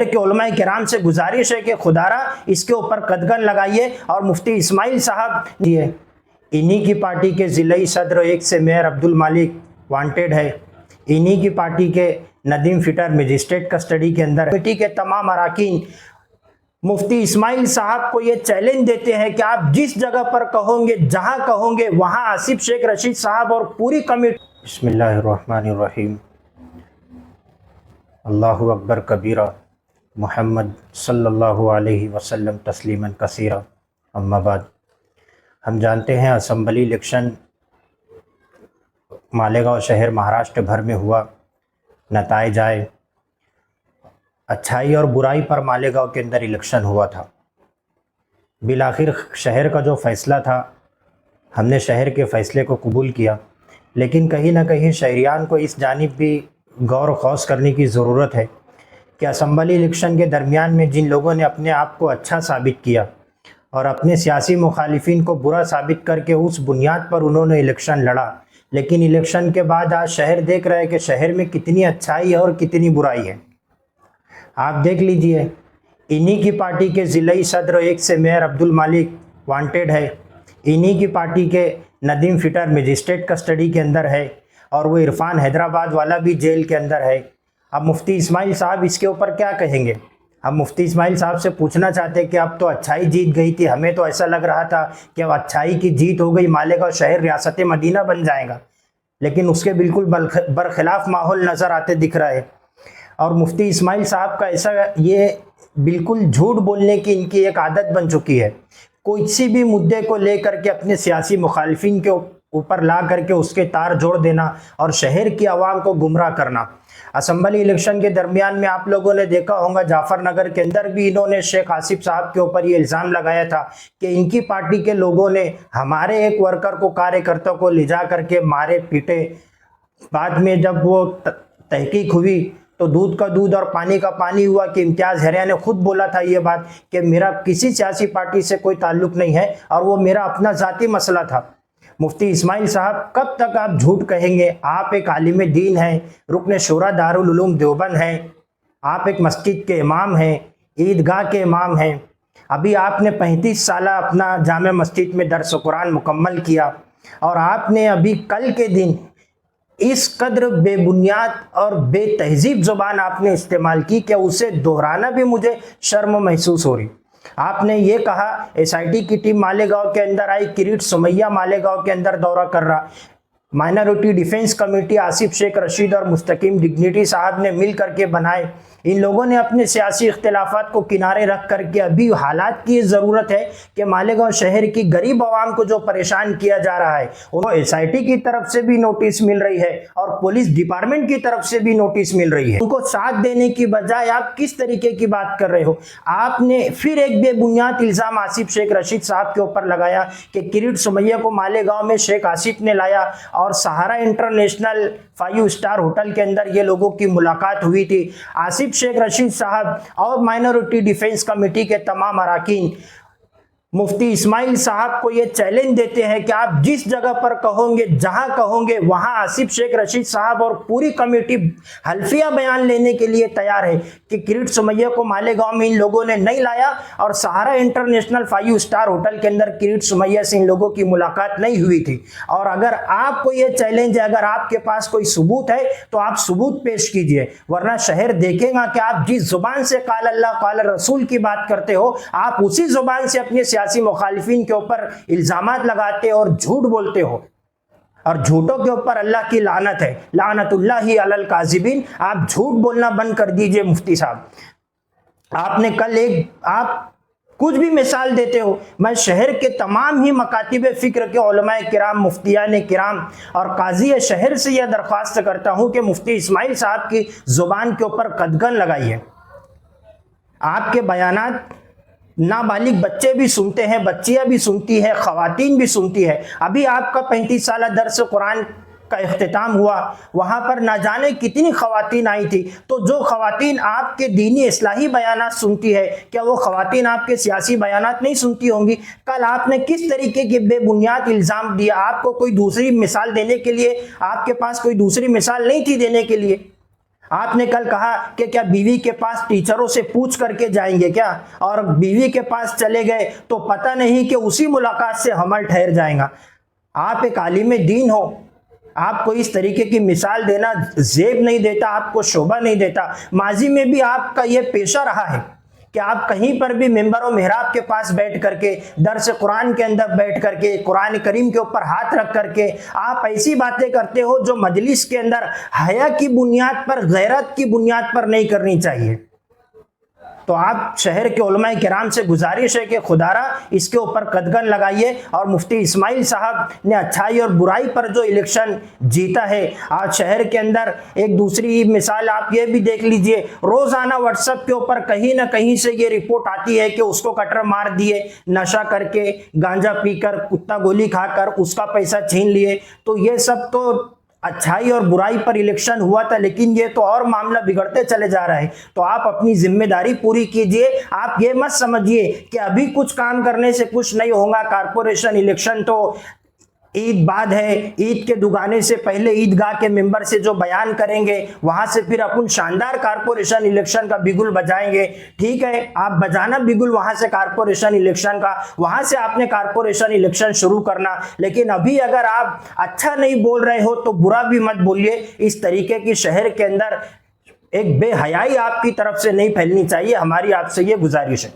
के उलमाए किराम से गुजारिश है कि खुदारा इसके ऊपर कदगन लगाइए। और मुफ्ती इस्माइल साहब दिए, इन्हीं की पार्टी के ज़िलाई सदर एक से मेयर अब्दुल मालिक वांटेड है। इन्हीं की पार्टी के नदीम फिटर मजिस्ट्रेट कस्टडी के अंदर। कमेटी के तमाम अरकान मुफ्ती इस्माइल साहब को ये चैलेंज देते हैं कि आप जिस जगह पर कहोगे, जहां कहोगे, वहां आसिफ शेख रशीद साहब और पूरी कमेटी। बिस्मिल्लाहिर्रहमानिर्रहीम। अल्लाहु अकबर कबीरा, मुहम्मद सल्लल्लाहु अलैहि वसल्लम तस्लीमन कसीरा। अम्मा बाद, हम जानते हैं असम्बली इलेक्शन मालेगांव शहर महाराष्ट्र भर में हुआ। नताइज आए, अच्छाई और बुराई पर मालेगांव के अंदर इलेक्शन हुआ था। बिलाखिर शहर का जो फ़ैसला था, हमने शहर के फ़ैसले को कबूल किया, लेकिन कहीं ना कहीं शहरियान को इस जानिब भी गौर खौस करने की ज़रूरत है कि असम्बली इलेक्शन के दरमियान में जिन लोगों ने अपने आप को अच्छा साबित किया और अपने सियासी मुखालिफिन को बुरा साबित करके उस बुनियाद पर उन्होंने इलेक्शन लड़ा, लेकिन इलेक्शन के बाद आज शहर देख रहे हैं कि शहर में कितनी अच्छाई है और कितनी बुराई है। आप देख लीजिए, इन्हीं की पार्टी के ज़िलाई सदर एक से मेयर अब्दुल मालिक वांटेड है। इन्हीं की पार्टी के नदीम फिटर मजिस्ट्रेट कस्टडी के अंदर है और वो इरफान हैदराबाद वाला भी जेल के अंदर है। अब मुफ्ती इस्माइल साहब इसके ऊपर क्या कहेंगे? हम मुफ्ती इस्माइल साहब से पूछना चाहते हैं कि अब तो अच्छाई जीत गई थी, हमें तो ऐसा लग रहा था कि अब अच्छाई की जीत हो गई, मालेगांव शहर रियासत मदीना बन जाएगा, लेकिन उसके बिल्कुल बरखिलाफ माहौल नज़र आते दिख रहा है। और मुफ्ती इस्माइल साहब का ऐसा ये बिल्कुल झूठ बोलने की इनकी एक आदत बन चुकी है। किसी भी मुद्दे को लेकर के अपने सियासी मुखालिफिन के ऊपर ला करके उसके तार जोड़ देना और शहर की आवाम को गुमराह करना। असम्बली इलेक्शन के दरमियान में आप लोगों ने देखा होगा, जाफर नगर के अंदर भी इन्होंने शेख आसिफ साहब के ऊपर ये इल्ज़ाम लगाया था कि इनकी पार्टी के लोगों ने हमारे एक वर्कर को, कार्यकर्ता को ले जा करके मारे पीटे। बाद में जब वो तहकीक हुई तो दूध का दूध और पानी का पानी हुआ कि इम्तियाज़ हरिया ने खुद बोला था ये बात कि मेरा किसी सियासी पार्टी से कोई ताल्लुक़ नहीं है और वो मेरा अपना ज़ाती मसला था। मुफ्ती इस्माइल साहब, कब तक आप झूठ कहेंगे? आप एक आलिम दीन हैं, रुकन शुरा दारुल उलूम देवबंद हैं, आप एक मस्जिद के इमाम हैं, ईदगाह के इमाम हैं। अभी आपने 35 साल अपना जामे मस्जिद में दर्स कुरान मुकम्मल किया और आपने अभी कल के दिन इस कदर बेबुनियाद और बेतहजीब ज़ुबान आपने इस्तेमाल की कि उसे दोहराना भी मुझे शर्म महसूस हो रही। आपने ये कहा एसआईटी की टीम मालेगांव के अंदर आई, किरीट सुमैया मालेगांव के अंदर दौरा कर रहा, minority defence committee Asif Shaikh Rashid और मुस्तकीम डिग्निटी साहब ने मिल करके बनाए। इन लोगों ने अपने सियासी इख्तिलाफात को किनारे रख करके अभी हालात की ज़रूरत है कि मालेगांव शहर की गरीब आवाम को जो परेशान किया जा रहा है, उनको एसआईटी की तरफ से भी नोटिस मिल रही है और पुलिस डिपार्टमेंट की तरफ से भी नोटिस मिल रही है। उनको साथ देने की बजाय आप किस तरीके की बात कर रहे हो? आपने फिर एक बेबुनियाद इल्ज़ाम आसिफ शेख रशीद साहब के ऊपर लगाया कि किरीट सुमैया को मालेगांव में शेख आसिफ ने लाया और सहारा इंटरनेशनल 5 स्टार होटल के अंदर ये लोगों की मुलाकात हुई थी। आसिफ शेख रशीद साहब और माइनॉरिटी डिफेंस कमेटी के तमाम अरकान मुफ्ती इस्माइल साहब को ये चैलेंज देते हैं कि आप जिस जगह पर कहोगे, जहां कहोगे, वहां आसिफ शेख रशीद साहब और पूरी कमेटी हल्फिया बयान लेने के लिए तैयार है कि किरीट सुमैया को मालेगांव में इन लोगों ने नहीं लाया और सहारा इंटरनेशनल 5 स्टार होटल के अंदर किरीट सुमैया से इन लोगों की मुलाकात नहीं हुई थी। और अगर आपको ये चैलेंज है, अगर आपके पास कोई सबूत है तो आप सबूत पेश कीजिए, वरना शहर देखेगा कि आप जिस जुबान से काल अल्लाह काल रसूल की बात करते हो, आप उसी जुबान से अपने सियासी मुखालिफिन के ऊपर इल्जामात लगाते और झूठ बोलते हो और झूठों के ऊपर अल्लाह की लानत है, लानतुल्लाहि अलल काज़िबीन। आप झूठ बोलना बंद कर दीजिए मुफ्ती साहब। आपने कल आप कुछ भी मिसाल देते हो। मैं शहर के तमाम ही मकातिब फ़िक्र के उलमाए किराम, मुफ्तियान किराम और काजी शहर से यह दरख्वास्त करता हूँ कि मुफ्ती इस्माइल साहब की ज़ुबान के ऊपर कदगन लगाइए। आपके बयानात नाबालिग बच्चे भी सुनते हैं, बच्चियां भी सुनती है, ख़वातीन भी सुनती है। अभी आपका 35 साल दर्स कुरान का इख्तिताम हुआ, वहाँ पर ना जाने कितनी ख़वातीन आई थी। तो जो ख़वातीन आपके दीनी इस्लाही बयानात सुनती है, क्या वो ख़वातीन आपके सियासी बयानात नहीं सुनती होंगी? कल आपने किस तरीके के बेबुनियाद इल्ज़ाम दिया? आपको कोई दूसरी मिसाल देने के लिए, आपके पास कोई दूसरी मिसाल नहीं थी देने के लिए। आपने कल कहा कि क्या बीवी के पास टीचरों से पूछ करके जाएंगे क्या, और बीवी के पास चले गए तो पता नहीं कि उसी मुलाकात से हमल ठहर जाएगा। आप एक आलिम दीन हो, आपको इस तरीके की मिसाल देना जेब नहीं देता, आपको शोभा नहीं देता। माजी में भी आपका यह पेशा रहा है कि आप कहीं पर भी मिंबर और मेहराब के पास बैठ करके, दर्स कुरान के अंदर बैठ करके, कुरान करीम के ऊपर हाथ रख करके आप ऐसी बातें करते हो जो मजलिस के अंदर हया की बुनियाद पर, गैरत की बुनियाद पर नहीं करनी चाहिए। तो आप शहर के उलमाए किराम से गुजारिश है कि खुदारा इसके ऊपर कदगन लगाइए। और मुफ्ती इस्माइल साहब ने अच्छाई और बुराई पर जो इलेक्शन जीता है, आज शहर के अंदर एक दूसरी मिसाल आप ये भी देख लीजिए, रोजाना व्हाट्सएप के ऊपर कहीं ना कहीं से ये रिपोर्ट आती है कि उसको कटर मार दिए, नशा करके, गांजा पीकर, कुत्ता गोली खाकर उसका पैसा छीन लिए। तो ये सब तो अच्छाई और बुराई पर इलेक्शन हुआ था, लेकिन ये तो और मामला बिगड़ते चले जा रहा है। तो आप अपनी जिम्मेदारी पूरी कीजिए। आप ये मत समझिए कि अभी कुछ काम करने से कुछ नहीं होगा। कारपोरेशन इलेक्शन तो ईद बाद है, ईद के दुगाने से पहले ईदगाह के मेंबर से जो बयान करेंगे, वहां से फिर अपन शानदार कारपोरेशन इलेक्शन का बिगुल बजाएंगे। ठीक है, आप बजाना बिगुल वहां से कारपोरेशन इलेक्शन का, वहां से आपने कारपोरेशन इलेक्शन शुरू करना। लेकिन अभी अगर आप अच्छा नहीं बोल रहे हो तो बुरा भी मत बोलिए। इस तरीके की शहर के अंदर एक बेहयाई आपकी तरफ से नहीं फैलनी चाहिए, हमारी आपसे ये गुजारिश है।